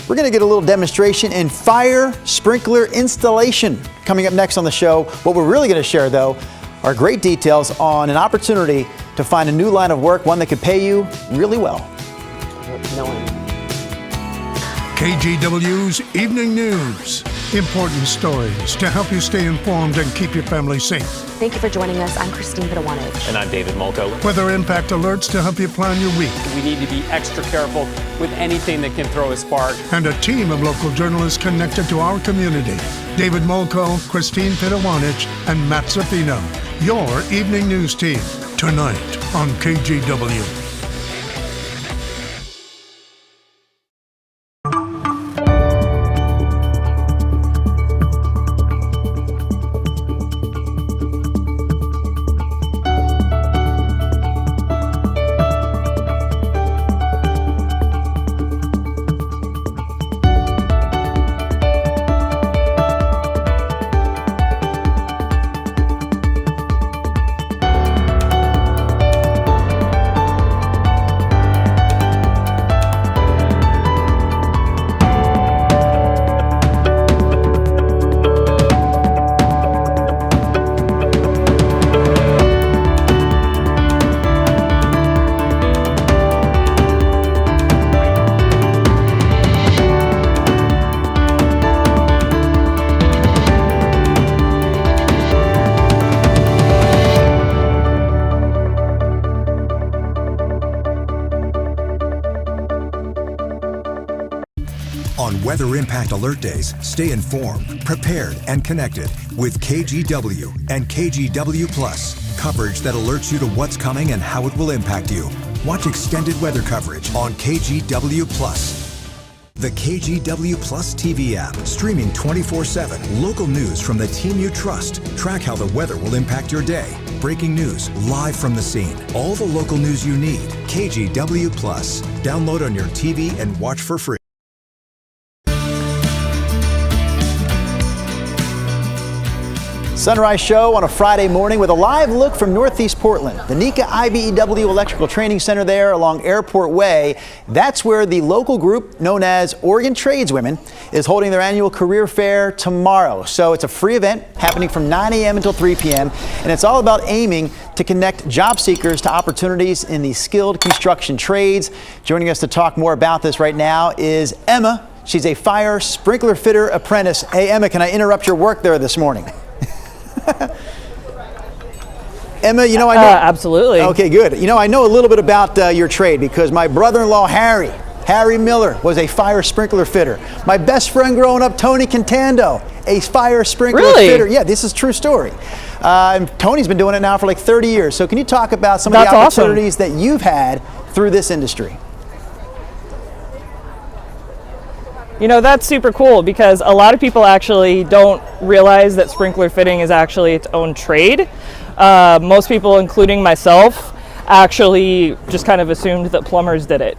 We're going to get a little demonstration in fire sprinkler installation coming up next on the show. What we're really going to share, though, are great details on an opportunity to find a new line of work, one that could pay you really well. KGW's Evening News. Important stories to help you stay informed and keep your family safe. Thank you for joining us. I'm Christine Pitawanich. And I'm David Molko. Weather impact alerts to help you plan your week. We need to be extra careful with anything that can throw a spark. And a team of local journalists connected to our community. David Molko, Christine Pitawanich, and Matt Zaffino. Your Evening News team, tonight on KGW. On Weather Impact Alert Days, stay informed, prepared, and connected with KGW and KGW Plus. Coverage that alerts you to what's coming and how it will impact you. Watch extended weather coverage on KGW Plus. The KGW Plus TV app, streaming 24/7. Local news from the team you trust. Track how the weather will impact your day. Breaking news live from the scene. All the local news you need. KGW Plus. Download on your TV and watch for free. Sunrise Show on a Friday morning with a live look from Northeast Portland. The NECA IBEW Electrical Training Center there along Airport Way. That's where the local group known as Oregon Tradeswomen is holding their annual career fair tomorrow. So it's a free event happening from 9 a.m. until 3 p.m. and it's all about aiming to connect job seekers to opportunities in the skilled construction trades. Joining us to talk more about this right now is Emma. She's a fire sprinkler fitter apprentice. Hey Emma, can I interrupt your work there this morning? Emma, you know, I know. Absolutely. Okay, good. You know, I know a little bit about your trade because my brother-in-law, Harry Miller, was a fire sprinkler fitter. My best friend growing up, Tony Contando, a fire sprinkler fitter. Yeah, this is a true story. Tony's been doing it now for like 30 years. So can you talk about some of the opportunities that you've had through this industry? You know, that's super cool because a lot of people actually don't realize that sprinkler fitting is actually its own trade. Most people, including myself, actually just kind of assumed that plumbers did it.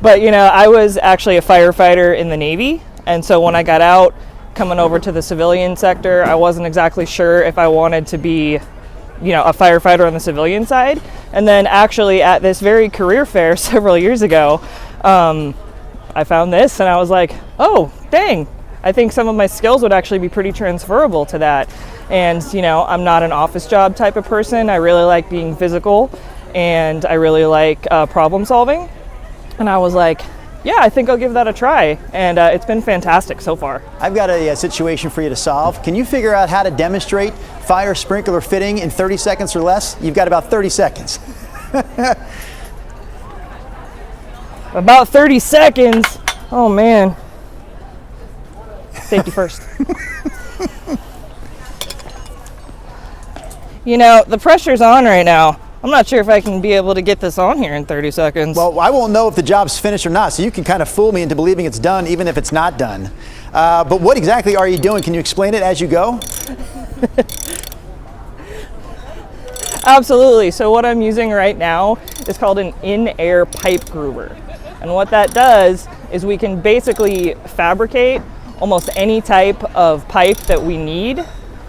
But, you know, I was actually a firefighter in the Navy. And so when I got out, coming over to the civilian sector, I wasn't exactly sure if I wanted to be, you know, a firefighter on the civilian side. And then actually at this very career fair several years ago, I found this and I was like, oh, dang, I think some of my skills would actually be pretty transferable to that. And, you know, I'm not an office job type of person. I really like being physical and I really like problem solving. And I was like, yeah, I think I'll give that a try. And it's been fantastic so far. I've got a situation for you to solve. Can you figure out how to demonstrate fire sprinkler fitting in 30 seconds or less? You've got about 30 seconds. About 30 seconds. Oh man. Safety first. You know, the pressure's on right now. I'm not sure if I can be able to get this on here in 30 seconds. Well, I won't know if the job's finished or not, so you can kind of fool me into believing it's done even if it's not done. But what exactly are you doing? Can you explain it as you go? Absolutely. So what I'm using right now is called an in-air pipe groover. And what that does is we can basically fabricate almost any type of pipe that we need,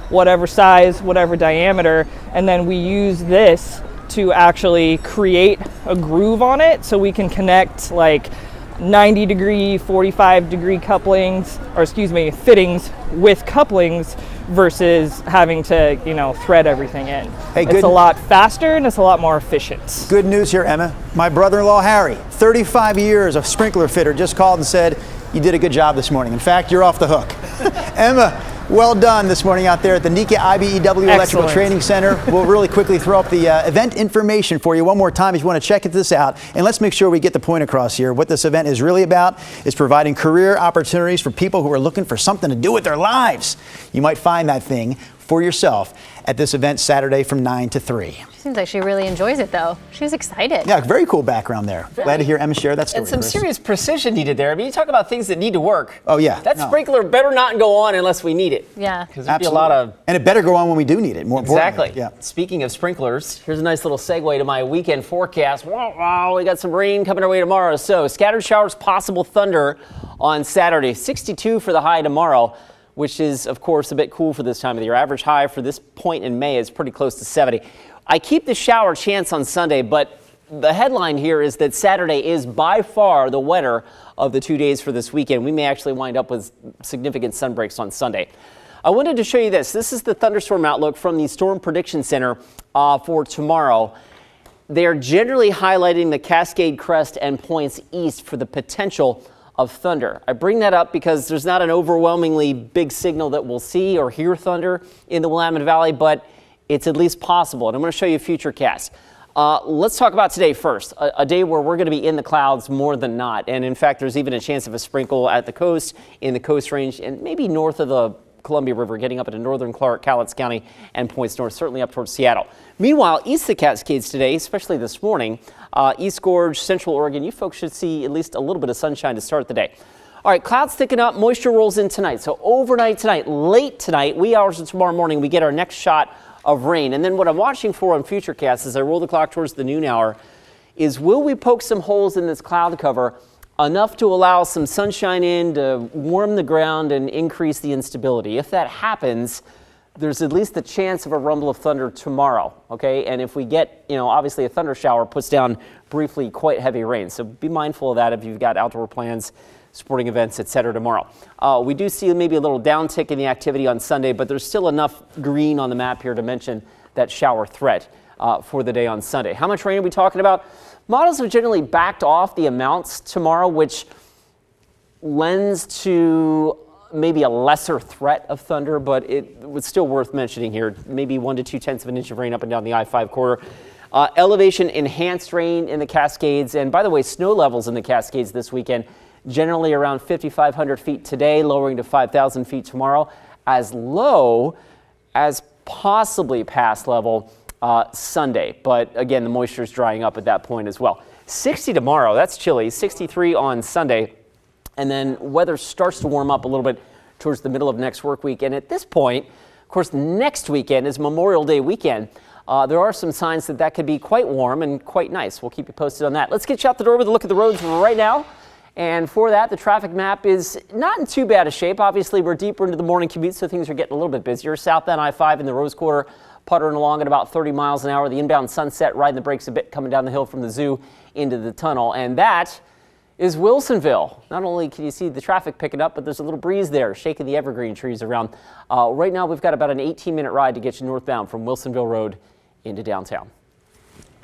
whatever size, whatever diameter, and then we use this to actually create a groove on it so we can connect like 90 degree, 45 degree couplings, or excuse me, fittings with couplings versus having to, you know, thread everything in. Hey, it's a lot faster and it's a lot more efficient. Good news here, Emma. My brother-in-law, Harry, 35 years of sprinkler fitter, just called and said, you did a good job this morning. In fact, you're off the hook. Emma, well done this morning out there at the NECA IBEW Electrical Training Center. We'll really quickly throw up the event information for you one more time if you want to check this out. And let's make sure we get the point across here. What this event is really about is providing career opportunities for people who are looking for something to do with their lives. You might find that thing for yourself at this event Saturday from 9 to 3. Seems like she really enjoys it, though. She's excited. Yeah, very cool background there. Glad to hear Emma share that story. And some Chris. serious precision needed there. I mean, you talk about things that need to work. Oh, yeah. That sprinkler better not go on unless we need it. Yeah. Because there'd be a lot of... And it better go on when we do need it, more importantly. Exactly. Yeah. Speaking of sprinklers, here's a nice little segue to my weekend forecast. Wow, we got some rain coming our way tomorrow. So, scattered showers, possible thunder on Saturday. 62 for the high tomorrow, which is, of course, a bit cool for this time of the year. Average high for this point in May is pretty close to 70. I keep the shower chance on Sunday, but the headline here is that Saturday is by far the wetter of the 2 days for this weekend. We may actually wind up with significant sun breaks on Sunday. I wanted to show you this. This is the thunderstorm outlook from the Storm Prediction Center for tomorrow. They are generally highlighting the Cascade Crest and points east for the potential of thunder. I bring that up because there's not an overwhelmingly big signal that we'll see or hear thunder in the Willamette Valley, but it's at least possible. And I'm going to show you a future cast. Let's talk about today first, a day where we're going to be in the clouds more than not. And in fact, there's even a chance of a sprinkle at the coast, in the Coast Range, and maybe north of the Columbia River, getting up into northern Clark, Cowlitz County, and points north, certainly up towards Seattle. Meanwhile, east of the Cascades today, especially this morning, East Gorge, Central Oregon, you folks should see at least a little bit of sunshine to start the day. All right, clouds thicken up, moisture rolls in tonight. So overnight tonight, late tonight, wee hours of tomorrow morning, we get our next shot of rain. And then what I'm watching for on Futurecast as I roll the clock towards the noon hour is, will we poke some holes in this cloud cover enough to allow some sunshine in to warm the ground and increase the instability? If that happens, there's at least the chance of a rumble of thunder tomorrow, okay? And if we get, obviously a thunder shower puts down briefly quite heavy rain. So be mindful of that if you've got outdoor plans, sporting events, etc. tomorrow. We do see maybe a little downtick in the activity on Sunday, but there's still enough green on the map here to mention that shower threat for the day on Sunday. How much rain are we talking about? Models have generally backed off the amounts tomorrow, which lends to maybe a lesser threat of thunder, but it was still worth mentioning here. Maybe 1 to 2/10 of an inch of rain up and down the I-5 corridor. Elevation enhanced rain in the Cascades. And by the way, snow levels in the Cascades this weekend, generally around 5,500 feet today, lowering to 5,000 feet tomorrow, as low as possibly pass level Sunday. But again, the moisture is drying up at that point as well. 60 tomorrow, that's chilly. 63 on Sunday. And then weather starts to warm up a little bit towards the middle of next work week. And at this point, of course, next weekend is Memorial Day weekend. There are some signs that could be quite warm and quite nice. We'll keep you posted on that. Let's get you out the door with a look at the roads right now. And for that, the traffic map is not in too bad a shape. Obviously, we're deeper into the morning commute, so things are getting a little bit busier. Southbound I-5 in the Rose Quarter, puttering along at about 30 miles an hour. The inbound Sunset riding the brakes a bit coming down the hill from the zoo into the tunnel. And that is Wilsonville. Not only can you see the traffic picking up, but there's a little breeze there, shaking the evergreen trees around. Right now, we've got about an 18-minute ride to get you northbound from Wilsonville Road into downtown.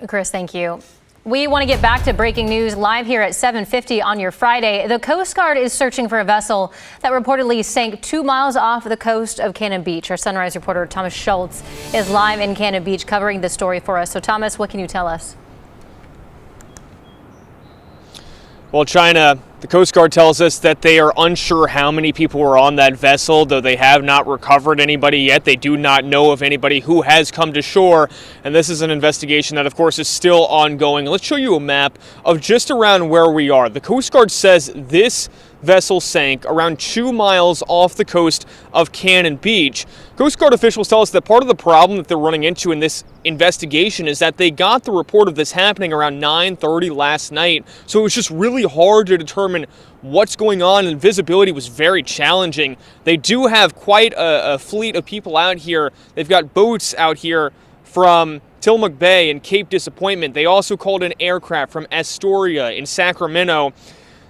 Chris, thank you. We want to get back to breaking news live here at 7:50 on your Friday. The Coast Guard is searching for a vessel that reportedly sank 2 miles off the coast of Cannon Beach. Our Sunrise reporter Thomas Schultz is live in Cannon Beach covering the story for us. So Thomas, what can you tell us? Well, China, the Coast Guard tells us that they are unsure how many people were on that vessel, though they have not recovered anybody yet. They do not know of anybody who has come to shore, and this is an investigation that, of course, is still ongoing. Let's show you a map of just around where we are. The Coast Guard says this vessel sank around 2 miles off the coast of Cannon Beach. Coast Guard officials tell us that part of the problem that they're running into in this investigation is that they got the report of this happening around 9:30 last night, so it was just really hard to determine what's going on, and visibility was very challenging. They do have quite a fleet of people out here. They've got boats out here from Tillamook Bay and Cape Disappointment. They also called in aircraft from Astoria in Sacramento.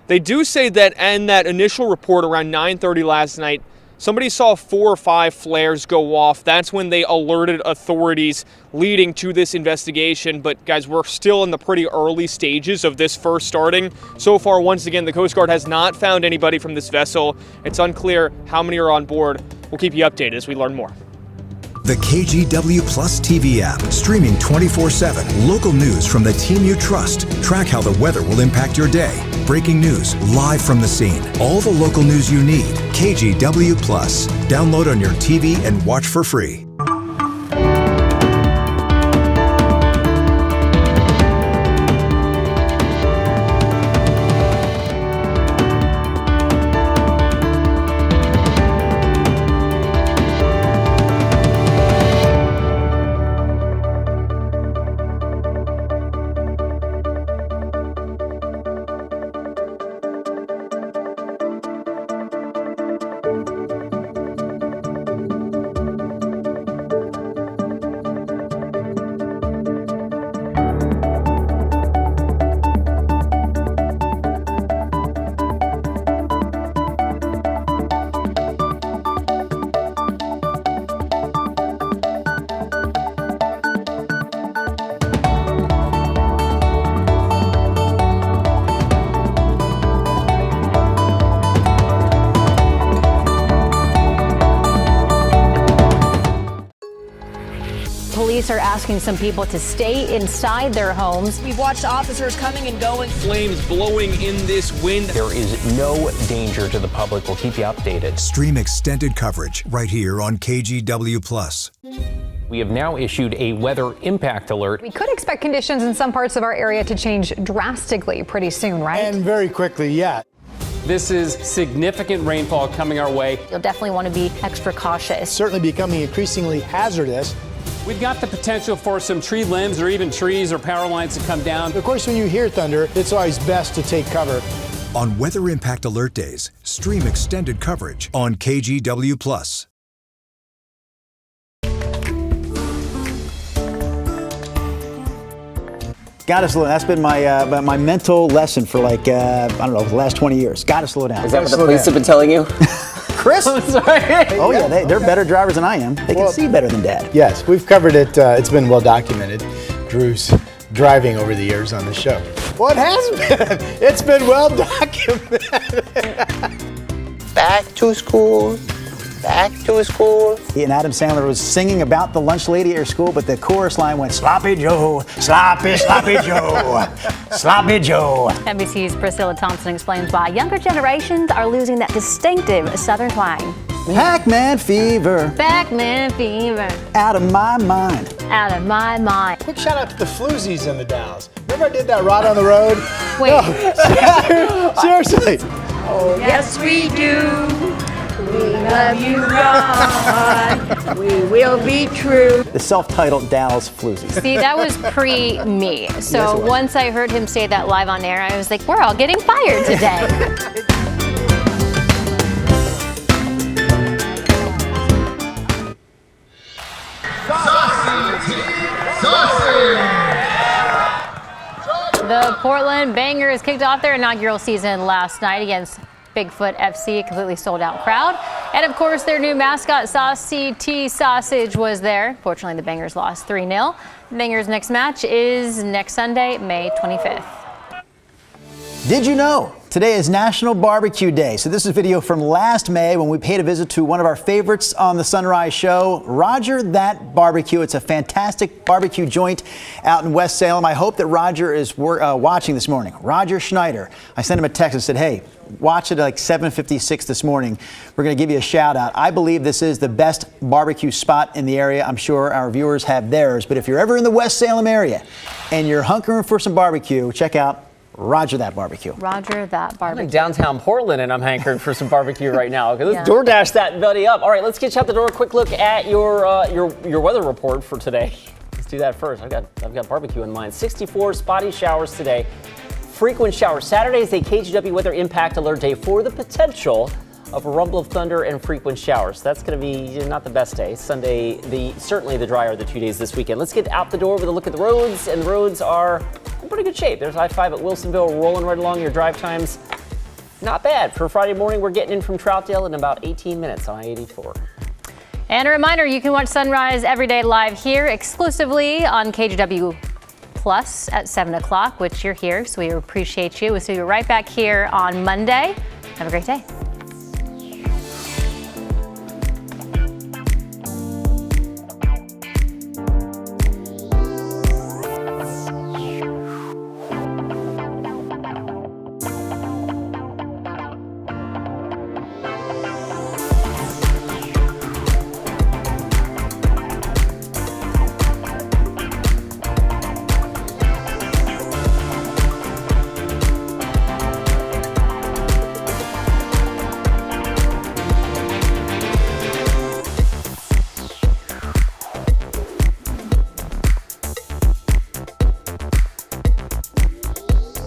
They do say that in that initial report around 9:30 last night, somebody saw 4 or 5 flares go off. That's when they alerted authorities, leading to this investigation. But guys, we're still in the pretty early stages of this first starting. So far, once again, the Coast Guard has not found anybody from this vessel. It's unclear how many are on board. We'll keep you updated as we learn more. The KGW Plus TV app, streaming 24/7. Local news from the team you trust. Track how the weather will impact your day. Breaking news live from the scene. All the local news you need. KGW Plus. Download on your TV and watch for free. Police are asking some people to stay inside their homes. We've watched officers coming and going. Flames blowing in this wind. There is no danger to the public. We'll keep you updated. Stream extended coverage right here on KGW Plus. We have now issued a weather impact alert. We could expect conditions in some parts of our area to change drastically pretty soon, right? And very quickly, yeah. This is significant rainfall coming our way. You'll definitely want to be extra cautious. Certainly becoming increasingly hazardous. We've got the potential for some tree limbs or even trees or power lines to come down. Of course, when you hear thunder, it's always best to take cover. On Weather Impact Alert Days, stream extended coverage on KGW Plus. Gotta slow down. That's been my mental lesson for like, I don't know, the last 20 years. Gotta slow down. Is that what the police have been telling you? Chris? I'm sorry. Oh yeah, they're better drivers than I am. They can see better than Dad. Yes, we've covered it. It's been well documented. Drew's driving over the years on the show. Well, it has been. It's been well documented. Back to school. Back to school. And Adam Sandler was singing about the lunch lady at your school, but the chorus line went, Sloppy Joe, sloppy, sloppy Joe, sloppy Joe. NBC's Priscilla Thompson explains why younger generations are losing that distinctive Southern twang. Pac-Man fever. Pac-Man fever. Out of my mind. Out of my mind. Quick shout out to the floozies in the Dalles. Remember I did that ride on the road? Wait. No, seriously. Oh, yes, we do. We love you, God. We will be true. The self-titled Dallas Floozies. See, that was pre-me. So Yes, it was. once I heard him say that live on air, I was like, we're all getting fired today. The Portland Bangers kicked off their inaugural season last night against Bigfoot FC, a completely sold out crowd. And of course, their new mascot, Saucy T Sausage, was there. Fortunately, the Bangers lost 3-0. The Bangers' next match is next Sunday, May 25th. Did you know? Today is National Barbecue Day. So this is video from last May when we paid a visit to one of our favorites on the Sunrise Show, Roger That Barbecue. It's a fantastic barbecue joint out in West Salem. I hope that Roger is watching this morning. Roger Schneider. I sent him a text and said, hey, watch it at like 7:56 this morning. We're going to give you a shout out. I believe this is the best barbecue spot in the area. I'm sure our viewers have theirs. But if you're ever in the West Salem area and you're hunkering for some barbecue, check out Roger That Barbecue. Roger That Barbecue. I'm in downtown Portland and I'm hankering for some barbecue right now. Let's Yeah. DoorDash that buddy up. All right, let's get you out the door. A quick look at your weather report for today. Let's do that first. I've got barbecue in mind. 64 spotty showers today. Frequent showers. Saturday is a KGW weather impact alert day for the potential of a rumble of thunder and frequent showers. That's going to be not the best day. Sunday, certainly the drier of the 2 days this weekend. Let's get out the door with a look at the roads, and the roads are in pretty good shape. There's I-5 at Wilsonville rolling right along. Your drive times, not bad. For Friday morning, we're getting in from Troutdale in about 18 minutes on I-84. And a reminder, you can watch Sunrise every day live here exclusively on KGW Plus at 7 o'clock, which you're here, so we appreciate you. We'll see you right back here on Monday. Have a great day.